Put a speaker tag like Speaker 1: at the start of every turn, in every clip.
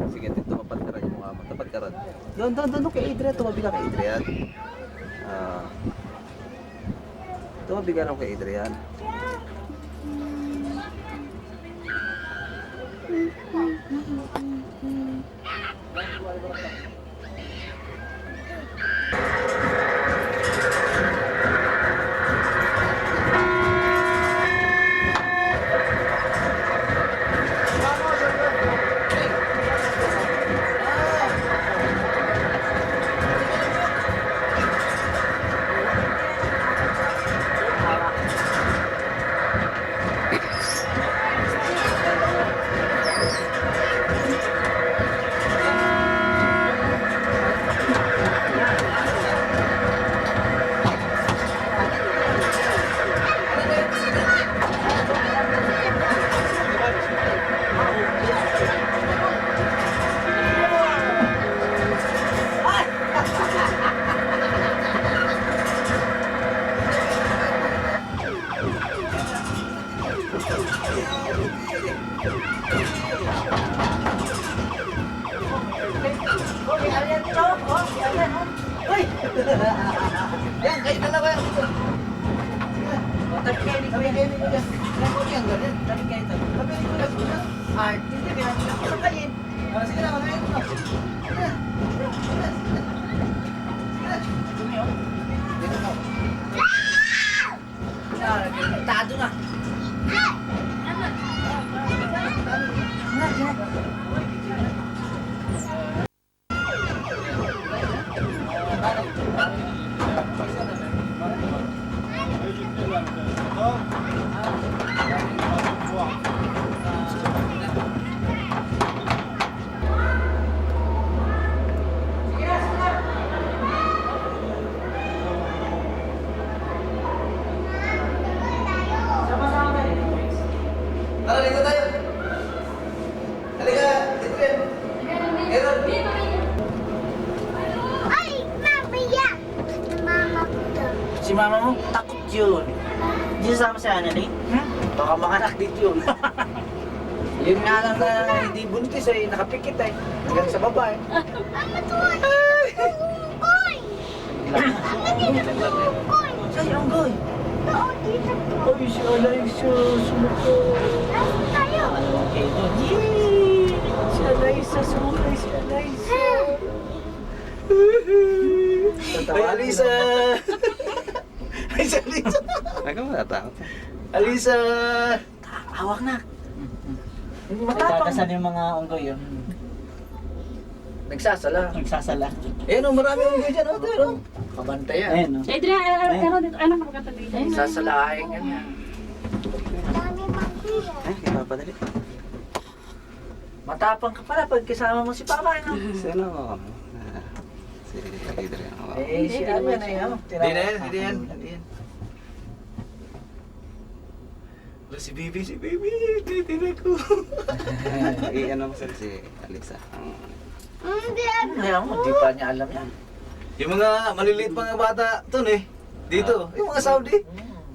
Speaker 1: Sige, tumapad ka rin yung mukha mo. Tapad ka rin. Doon kay Adrian. Tumabi ka kay Adrian. Tumabi ka rin kay Adrian. Yan, kayo dalawa. Tabi kayo dito. Tabi kayo dito. Tabi kayo dito. Art. Hindi, pinagin ako sa kayin. Sige na, magayin ko. Sige na. Sige na. Dito mo. Tado na. Tara, dito tayo. Halika, Adrian. Meron.
Speaker 2: Ay, mamaya. Mama ko daw.
Speaker 3: Si mama mo, takot yun. Hindi sasama si Annalyn? Baka makanak dito yun. Yun nga lang na hindi buntis ay nakapikit ay. Hanggang sa baba eh.
Speaker 2: Mama, tuwan. Unggoy. Mama, dito po unggoy.
Speaker 3: Sa'yo, Anggoy.
Speaker 2: Oo, dito po.
Speaker 3: Ay, si Alaysa, sumuko.
Speaker 2: Nasaan tayo?
Speaker 3: Okay, doon. Yay! Si Alaysa, sumakay si Alaysa. Ay, Alisa! Ay, si Alisa!
Speaker 1: Ay, ka matatakot.
Speaker 3: Alisa! Hawak na. Matapang.
Speaker 4: Kakasan yung mga unggoy yun.
Speaker 3: Nagsasala.
Speaker 4: Nagsasala.
Speaker 3: Eh, no, marami unggoy dyan. Oh, pero. Kabantayan.
Speaker 4: Ayun, no?
Speaker 5: Adrian, ano dito? Ano nakakatabi dito?
Speaker 3: Sasalahin ka niya.
Speaker 2: Dami manghila.
Speaker 1: Ay, ipapadali.
Speaker 3: Matapang ka pala pag kasama mo si Papa. No?
Speaker 1: Sino ako? Si Adrian.
Speaker 3: Eh, si Alvin ay ano?
Speaker 1: Hindi na yan, hindi yan.
Speaker 3: Hindi yan.
Speaker 1: Si Bibi, tinitingnan ko. Ano mo sir si Alisa?
Speaker 2: Hindi.
Speaker 3: Ngayon mo, di pa niya alam yan.
Speaker 1: Yung mga maliliit pa nga bata, to eh. Dito, yung mga Saudi.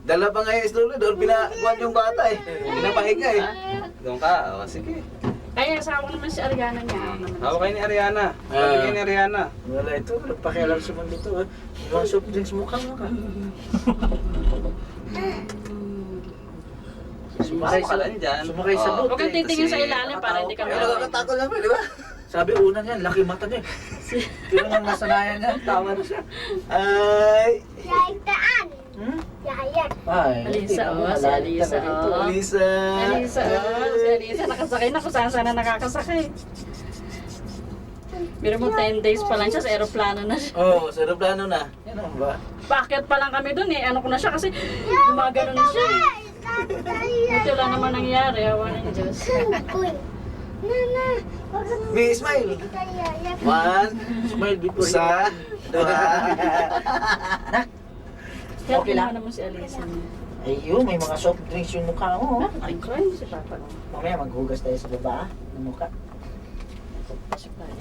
Speaker 1: Dala pa nga yung islo doon, pinakuan yung bata eh. Pinapahinga eh. Doon ka, o sige.
Speaker 5: Kaya asawa naman si Ariana niya.
Speaker 1: Hawak kayo ni Ariana. Hawak kayo ni Ariana.
Speaker 3: Wala ito, nagpakialam sa mundo ito. Ibang soft drinks mukha mo ka. Sumakay sa
Speaker 1: dyan.
Speaker 3: Sumakay sa boat.
Speaker 5: Huwag kang titingin sa ilalim para hindi ka
Speaker 3: Ay,
Speaker 5: mawala.
Speaker 3: nakakatakot naman, di ba? Sabi una niyan, laki mata niya. Pero nang nasanayan niya, tawa na siya. Ay!
Speaker 2: Yaitaan.
Speaker 3: Hmm?
Speaker 2: Yayan.
Speaker 3: Ay,
Speaker 5: Alisa,
Speaker 3: tingnan mo,
Speaker 5: oh, si
Speaker 3: malalim
Speaker 5: Alisa,
Speaker 3: talaga ito.
Speaker 5: oh.
Speaker 3: Alisa!
Speaker 5: Alisa, si Alisa nakasakay na kung saan saan na nakakasakay. Pero mo 10 days pa lang siya sa aeroplano na siya.
Speaker 3: Oo, sa aeroplano na. Yan naman ba?
Speaker 5: Bakit pa lang kami dun eh, ano ko na siya kasi gumagano na siya eh. Buti wala naman nangyari, awa ng Diyos.
Speaker 2: Unggoy. Nana, wag kang
Speaker 3: May smile.
Speaker 2: yayan.
Speaker 3: One, smile before
Speaker 1: Isa.
Speaker 3: Dua.
Speaker 5: Kaya
Speaker 3: Okay lang.
Speaker 5: naman si Alisa.
Speaker 3: Ayun, may mga soft drinks yung mukha mo.
Speaker 5: Ay, cry si Papa.
Speaker 3: Mamaya maghugas tayo sa baba ng mukha.
Speaker 5: Si Papa.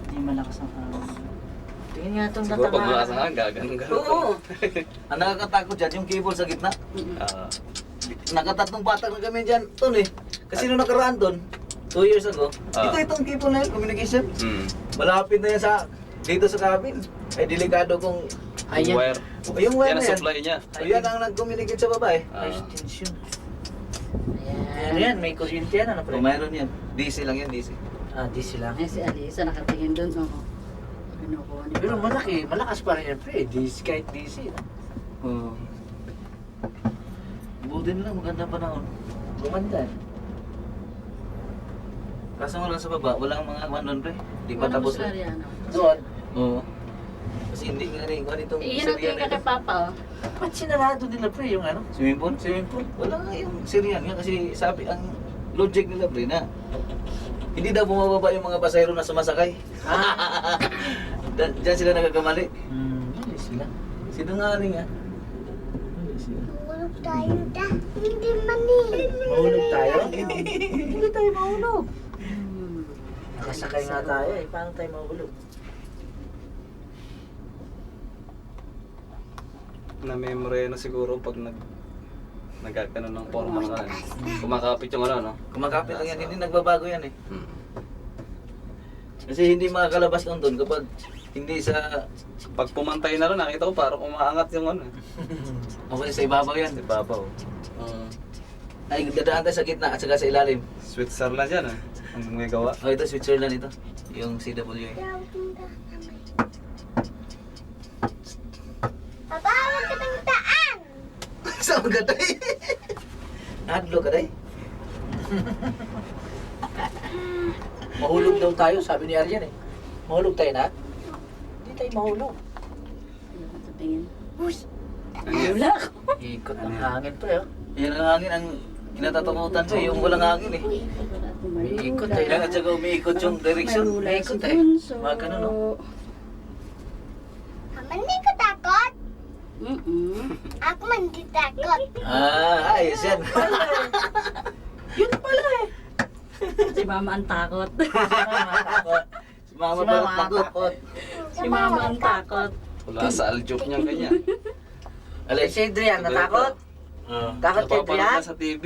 Speaker 4: Hindi malakas ang
Speaker 3: Tingin nga itong
Speaker 1: Siguro pag
Speaker 3: tatama.
Speaker 1: malakas ang hangga, ganun-ganun.
Speaker 3: Oo. Ang nakakatakot dyan, yung cable sa gitna.
Speaker 1: Ah.
Speaker 3: Nakatatlong patak na kami dyan, Ton eh. Kasi nung nakaraan doon,
Speaker 1: 2 years ago,
Speaker 6: Ah.
Speaker 1: itong cable na yun, communication.
Speaker 6: Mm.
Speaker 1: Malapit na yan dito sa cabin. Ay, delikado kung
Speaker 3: Ayan.
Speaker 6: Wire.
Speaker 1: yung wire
Speaker 6: Yan ang
Speaker 1: na yan.
Speaker 6: supply niya.
Speaker 1: O, yan ang nag-communicate sa babae.
Speaker 6: Ah.
Speaker 3: Extension. Ayan. Ano yan? May kuryente yan, ano
Speaker 1: O,
Speaker 3: pre?
Speaker 1: mayroon yan. DC lang yan, DC.
Speaker 3: Ah, di sila.
Speaker 5: Ay, si Alisa nakatingin doon. Oo. Kinukuha niya.
Speaker 3: Pero malaki, malakas pa rin yan pre. DC, kahit DC. No?
Speaker 1: Oo. Buti na lang, maganda panahon.
Speaker 3: Gumanda.
Speaker 1: Kaso nga lang sa baba, walang mga kwan doon, pre. Di pa
Speaker 5: Walang
Speaker 1: tapos.
Speaker 5: Mr. Ariana.
Speaker 3: Doon.
Speaker 1: Oo. Kasi hindi nga rin kwan itong
Speaker 5: Iyan ang tingin ka kay Papa, oh.
Speaker 3: Ba't sinarado nila pre yung ano?
Speaker 1: Swimming pool?
Speaker 3: Swimming pool?
Speaker 1: Wala nga yung Syrian nga kasi sabi ang logic nila, pre, na hindi daw bumababa yung mga pasahero na sumasakay.
Speaker 3: Ah.
Speaker 1: Diyan sila nagagamali.
Speaker 3: Hindi sila.
Speaker 1: Sinungaling nga.
Speaker 2: Mahulog tayo da. Hindi mani.
Speaker 3: Mahulog tayo? Hindi tayo mahulog.
Speaker 5: Hmm.
Speaker 3: Nakasakay nga tayo eh. Paano tayo mahulog?
Speaker 6: Na-memory na siguro pag nagkakaroon ng forma na kumakapit yung ano, no?
Speaker 1: Kumakapit lang yan, hindi nagbabago yan eh.
Speaker 6: Hmm.
Speaker 1: Kasi hindi makakalabas kang doon kapag hindi sa...
Speaker 6: Pag pumantay na rin, nakita ko parang umaangat yung ano.
Speaker 1: Okay, sa ibabaw yan.
Speaker 6: Sa babaw.
Speaker 1: Ay, dadaan tayo sa gitna at saka sa ilalim.
Speaker 6: Switzerland yan, ang may gawa.
Speaker 1: Oh, ito, Switzerland ito. Yung CWA.
Speaker 2: Papa, huwag ka ng daan.
Speaker 1: Saan ka tayo? Nadlo ka tayo?
Speaker 3: Mahulog daw tayo, sabi ni Aryan eh. Mahulog tayo na? Hindi tayo mahulog.
Speaker 5: Ayun, sa tingin.
Speaker 2: Uy,
Speaker 5: Wala ako.
Speaker 3: Ikot ng hangin pre oh.
Speaker 1: Yan ang hangin, ang kinatatakutan ko, yung walang hangin eh.
Speaker 3: May ikot eh.
Speaker 1: Kailangan at saka umiikot yung direction.
Speaker 3: May ikot eh. Mga ganun, no?
Speaker 2: Mama, hindi ko takot. Ako man hindi takot.
Speaker 1: Ah, ayos yan.
Speaker 3: Yun pala eh.
Speaker 5: Si Mama ang takot.
Speaker 1: Si Mama
Speaker 3: Si
Speaker 1: parang
Speaker 3: Mama
Speaker 1: takot.
Speaker 3: takot.
Speaker 5: Si Mama ang takot.
Speaker 6: Wala sa aljop niya ganyan.
Speaker 3: Eh, si Adrian, natakot?
Speaker 1: Oh.
Speaker 3: Takot kay
Speaker 6: Napapanood
Speaker 3: Adrian?
Speaker 6: na sa TV.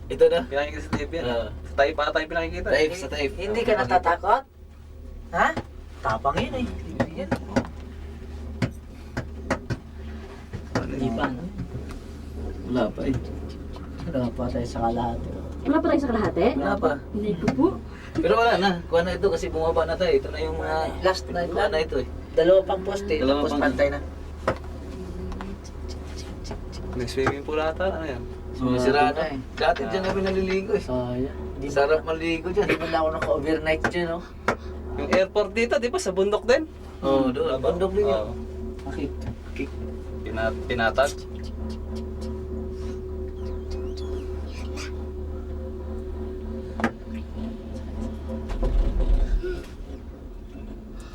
Speaker 1: Ito na.
Speaker 6: Pinakikita sa TV yan.
Speaker 1: Ah.
Speaker 6: Sa tayo pa tayo pinakikita.
Speaker 1: Taif, sa taif.
Speaker 3: Hindi ka natatakot? Ha? Tapang yun eh. Hindi yan.
Speaker 5: Di ba? no?
Speaker 1: Wala pa eh.
Speaker 3: Wala pa tayo sa kalahati.
Speaker 5: Wala pa tayo sa kalahati?
Speaker 1: Wala pa.
Speaker 5: Hindi ko po.
Speaker 1: Pero wala na. Kuha na ito kasi bumaba na tayo. Ito na yung mga...
Speaker 3: Last na
Speaker 1: Kuha na ito eh.
Speaker 3: Dalawa pang poste,
Speaker 1: Dalawa
Speaker 3: tapos
Speaker 1: pang-
Speaker 3: pantay na.
Speaker 6: May swimming pool ata. Ano yan?
Speaker 1: Sumisirado. Dati dyan kami naliligo eh.
Speaker 3: Sayang. Di
Speaker 1: Sarap maligo dyan.
Speaker 3: Di ba lang ako naka-overnight dyan, no?
Speaker 6: Yung airport dito, di ba sa bundok din?
Speaker 1: Oo, doon. Bandok din yun.
Speaker 6: Oo.
Speaker 3: Bakit?
Speaker 6: Pinatag.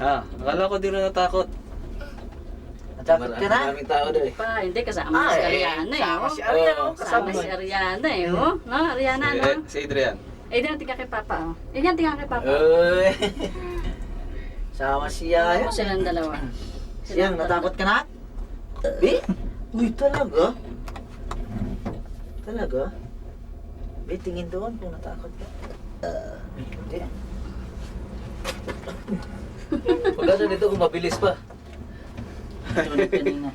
Speaker 6: Akala ko di na natakot.
Speaker 3: Natakot ka na?
Speaker 1: Maraming tao doon eh.
Speaker 5: Pa, hindi kasama si Ariana eh.
Speaker 3: Sama
Speaker 5: Oh.
Speaker 3: si Ariana,
Speaker 1: Oo,
Speaker 3: oh.
Speaker 5: Kasama si Ariana eh. Oh. No, Ariana, no?
Speaker 6: Si Adrian.
Speaker 5: Eh, di tingnan kay Papa, oh. Eh, yan tingnan kay Papa.
Speaker 1: Uy.
Speaker 3: Sama siya.
Speaker 5: Ako silang dalawa.
Speaker 3: Siyang, natakot ka na? Eh? Uy, talaga? Talaga? Eh, tingin doon kung natakot ka. Hindi.
Speaker 1: Maganda dito kung mabilis pa.
Speaker 4: Tulad kanina.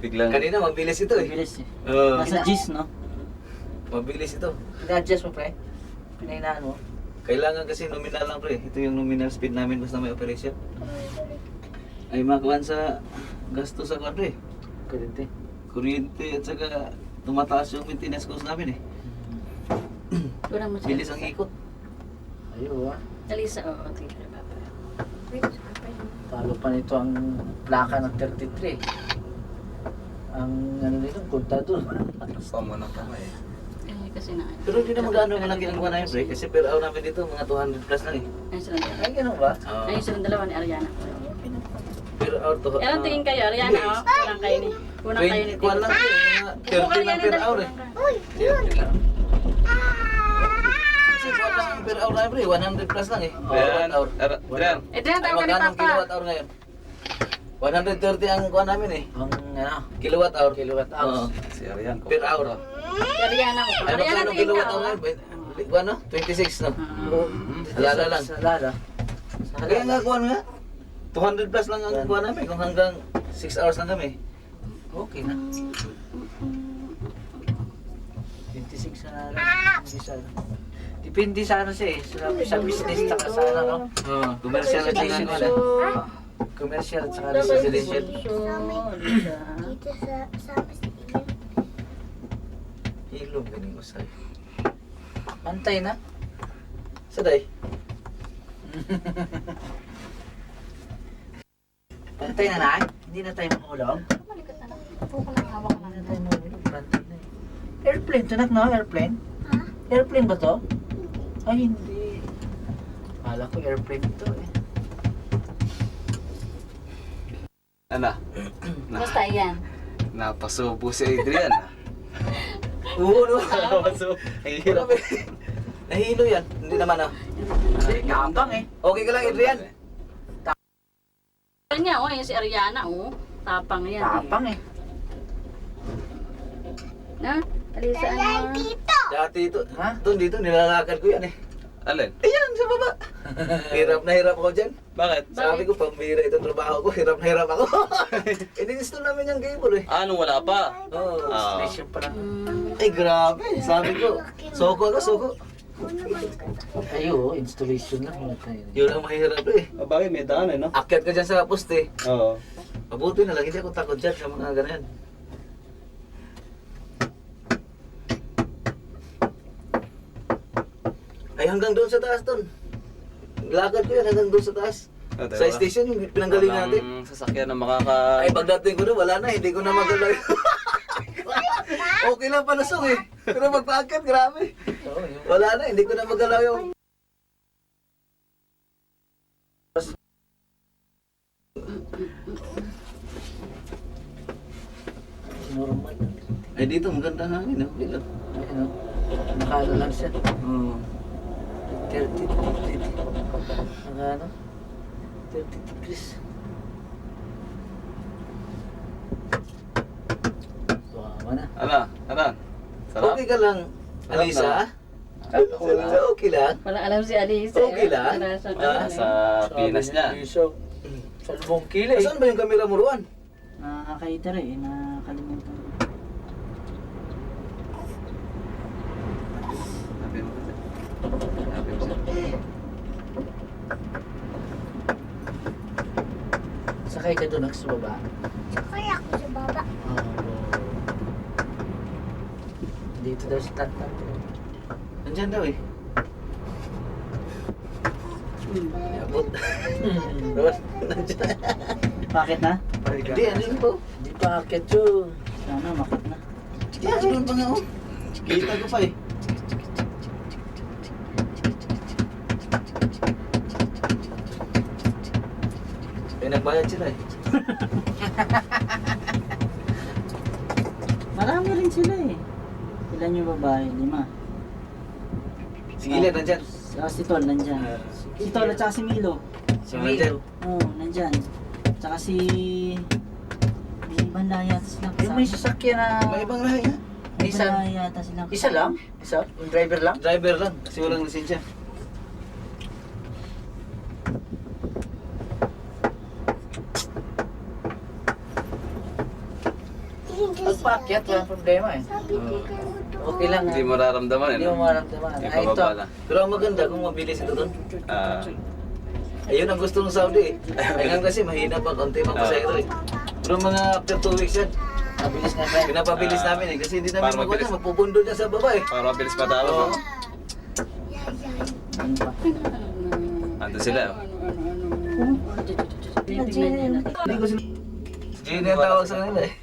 Speaker 6: Biglang.
Speaker 1: Kanina mabilis ito eh.
Speaker 4: Bilis eh.
Speaker 1: Oo.
Speaker 4: Nasa G's, no?
Speaker 1: Mabilis ito.
Speaker 3: Pina-adjust mo, pre? Pinahinaan mo?
Speaker 1: Kailangan kasi nominal lang pre. Ito yung nominal speed namin basta may operation. Ay makuhan sa gasto sa kwan pre.
Speaker 3: Kuryente.
Speaker 1: Kuryente at saka tumataas yung maintenance cost namin eh.
Speaker 5: Wala mo
Speaker 1: Bilis ang ikot.
Speaker 3: Ayaw, ah.
Speaker 5: Alisa, oo. Tingnan kay Papa. Wait, si Papa yun.
Speaker 3: Talo pa nito ang plaka ng 33. Ang ano nito, kontador.
Speaker 6: Sama ng kamay.
Speaker 5: Eh, kasi na.
Speaker 1: Pero hindi na magano malaki ang kuha namin pre. Kasi per hour namin dito mga 200 plus lang eh.
Speaker 5: Ayun silang dalawa.
Speaker 3: Ay, ganun ba?
Speaker 1: Oo.
Speaker 5: Ayun silang dalawa ni Ariana.
Speaker 1: Per hour to.
Speaker 5: Ilang tingin kayo, Ariana, oh? Kulang kayo ni. Kulang kayo ni
Speaker 1: Kuha lang
Speaker 5: Tito.
Speaker 1: eh, mga 30 lang per hour eh.
Speaker 2: Uy,
Speaker 1: 30 lang. Kasi kuha lang ang per hour namin pre. 100 plus lang eh.
Speaker 6: Ayan.
Speaker 1: Kilowatt hour.
Speaker 6: Adrian.
Speaker 5: Eh, tingnan
Speaker 1: Ay
Speaker 5: tayo ka ni
Speaker 1: magkano ang
Speaker 5: Papa.
Speaker 1: kilowatt hour ngayon? 130 ang kuha namin eh.
Speaker 3: Ang ano,
Speaker 1: Kilowatt hour.
Speaker 3: kilowatt
Speaker 1: Oo.
Speaker 3: hours.
Speaker 6: Si Arian.
Speaker 1: Per hour.
Speaker 5: Si Ariana, oh.
Speaker 1: Ay
Speaker 5: Ariana,
Speaker 1: magkano
Speaker 5: tingin ka,
Speaker 1: kilowatt hour
Speaker 5: oh.
Speaker 1: ngayon? ano? 26 no? Alala lang.
Speaker 3: Alala.
Speaker 1: Kaya nga kuha nga. 200 plus lang ang kuha namin kung hanggang 6 hours lang kami.
Speaker 3: Okay na. 26 na lang. Depende sa ano siya eh. Sa business tsaka sa ano, no?
Speaker 1: Oo, commercial at saka ano.
Speaker 3: Commercial tsaka
Speaker 1: Residential.
Speaker 2: Dito sa Pastigil.
Speaker 1: Ilog ganing usay.
Speaker 3: Antay na.
Speaker 1: Saday.
Speaker 3: Antay na na. Hindi na tayo mahulog.
Speaker 5: Malikat na lang. Ako ko lang hawak na.
Speaker 3: Hindi na tayo mahulog. Antay na eh. Airplane to no? Airplane?
Speaker 2: Ha?
Speaker 3: Airplane ba to? Ay hindi. Kala ko airplane ito eh.
Speaker 6: Ano?
Speaker 5: Basta yan.
Speaker 6: Napasubo si Adrian.
Speaker 1: Oo, no?
Speaker 6: Napasubo. Ang hirap.
Speaker 1: Nahilo yan. Hindi naman ah.
Speaker 3: Kasi kaambang eh.
Speaker 1: Okay ka lang, Adrian?
Speaker 5: Kanya, oh, yung si Ariana, oh. Tapang yan.
Speaker 3: Kaambang eh.
Speaker 5: Na? Alisa, ano?
Speaker 2: Dito.
Speaker 1: Dati ito.
Speaker 3: Ha?
Speaker 1: Doon dito, nilalakad ko yan eh.
Speaker 6: Alin?
Speaker 1: Ayan, sa baba. Hirap na hirap ako dyan.
Speaker 6: Bakit?
Speaker 1: Sabi ko, pambira itong trabaho ko. Hirap na hirap ako. Ini-install namin yung cable eh.
Speaker 6: Anong wala pa?
Speaker 1: Oo.
Speaker 6: Ah.
Speaker 3: Station pa lang.
Speaker 1: Ay, grabe. Sabi ko, soko ako, soko.
Speaker 3: Ayo, installation lang muna tayo.
Speaker 1: Yun ang mahirap eh.
Speaker 6: Bagay, may daan eh, no?
Speaker 1: Akyat ka dyan sa poste.
Speaker 6: Oo.
Speaker 1: Mabuti na lang, hindi ako takot dyan sa mga ganyan. Ay, hanggang doon sa taas doon. Lakad ko yan hanggang doon sa taas. Sa station, yung pinanggaling natin.
Speaker 6: Walang sasakyan na makaka...
Speaker 1: Ay, pagdating ko doon, wala na, hindi ko na magalaw. Okay lang palusong eh. Pero magpaakyat, grabe. Wala na, hindi ko na magalaw yung...
Speaker 3: Normal.
Speaker 1: Ay, dito, maganda hangin. Okay lang.
Speaker 3: Ano? Nakala lang siya.
Speaker 1: Oo.
Speaker 3: 30 degrees. Ano? 30 degrees. Wow, na.
Speaker 6: Ano? Ano? Sarap?
Speaker 1: Okay ka lang, Alisa? Okay lang.
Speaker 5: Wala alam si Alisa.
Speaker 1: Okay lang.
Speaker 5: Wala siyang
Speaker 1: Ah,
Speaker 5: alam.
Speaker 6: Sa Pinas niya.
Speaker 3: Sa lubong kila eh.
Speaker 1: Saan ba yung kamera mo, Ruan?
Speaker 3: Nakakaita rin eh. Nakakalimutan.
Speaker 6: Sabi mo kasi. Sabi mo siya.
Speaker 3: Sakay ka doon sa baba.
Speaker 2: Sakay ako sa baba.
Speaker 3: Dito daw si Tantan.
Speaker 1: Nandyan daw eh. Abot. Ruan, nandyan.
Speaker 3: Bakit na?
Speaker 1: Hindi, ano yun po?
Speaker 3: Hindi pa akit yun. Sana makit na.
Speaker 1: Yan, doon pa nga oh. Kita ko pa eh. Eh, nagbayad sila eh.
Speaker 3: Marami rin sila eh. Ilan yung babae? 5.
Speaker 1: Sige, Len, nandyan.
Speaker 3: Si Tol nandyan. Si Tol at saka si Milo.
Speaker 1: Si Milo.
Speaker 3: Oo, nandyan. Tsaka si... May ibang lahi yata silang kasama. Yung may sasakyan na...
Speaker 1: May ibang lahi ha?
Speaker 3: May isang lahi yata silang kasama. Isa lang? Isa? Yung driver lang?
Speaker 1: Driver lang, kasi walang lisensya.
Speaker 3: Pagpakyat, walang problema eh.
Speaker 2: Sabi ko kayo
Speaker 3: Okay lang
Speaker 6: Hindi
Speaker 3: ha.
Speaker 6: mo nararamdaman eh,
Speaker 3: Hindi
Speaker 6: no?
Speaker 3: mo maramdaman.
Speaker 6: Yung
Speaker 3: Ay, ito.
Speaker 6: pababa lang.
Speaker 1: Pero ang maganda kung mabilis ito doon.
Speaker 6: Ah.
Speaker 1: Ayun ang gusto ng Saudi eh. Ayun kasi mahina pa, konti pang pasahero eh. Pero mga after 2 weeks yan,
Speaker 3: Mabilis na tayo.
Speaker 1: pinapabilis namin eh. Kasi hindi namin
Speaker 6: Para
Speaker 1: magwala,
Speaker 6: mabilis.
Speaker 1: mapupundo dyan sa baba eh.
Speaker 6: Para mabilis matapos,
Speaker 1: Oo.
Speaker 6: no?
Speaker 3: Ano pa?
Speaker 6: Ando sila, oh.
Speaker 5: Tingnan natin.
Speaker 1: Hindi ko sila... Jane yung tawag sa kanila eh.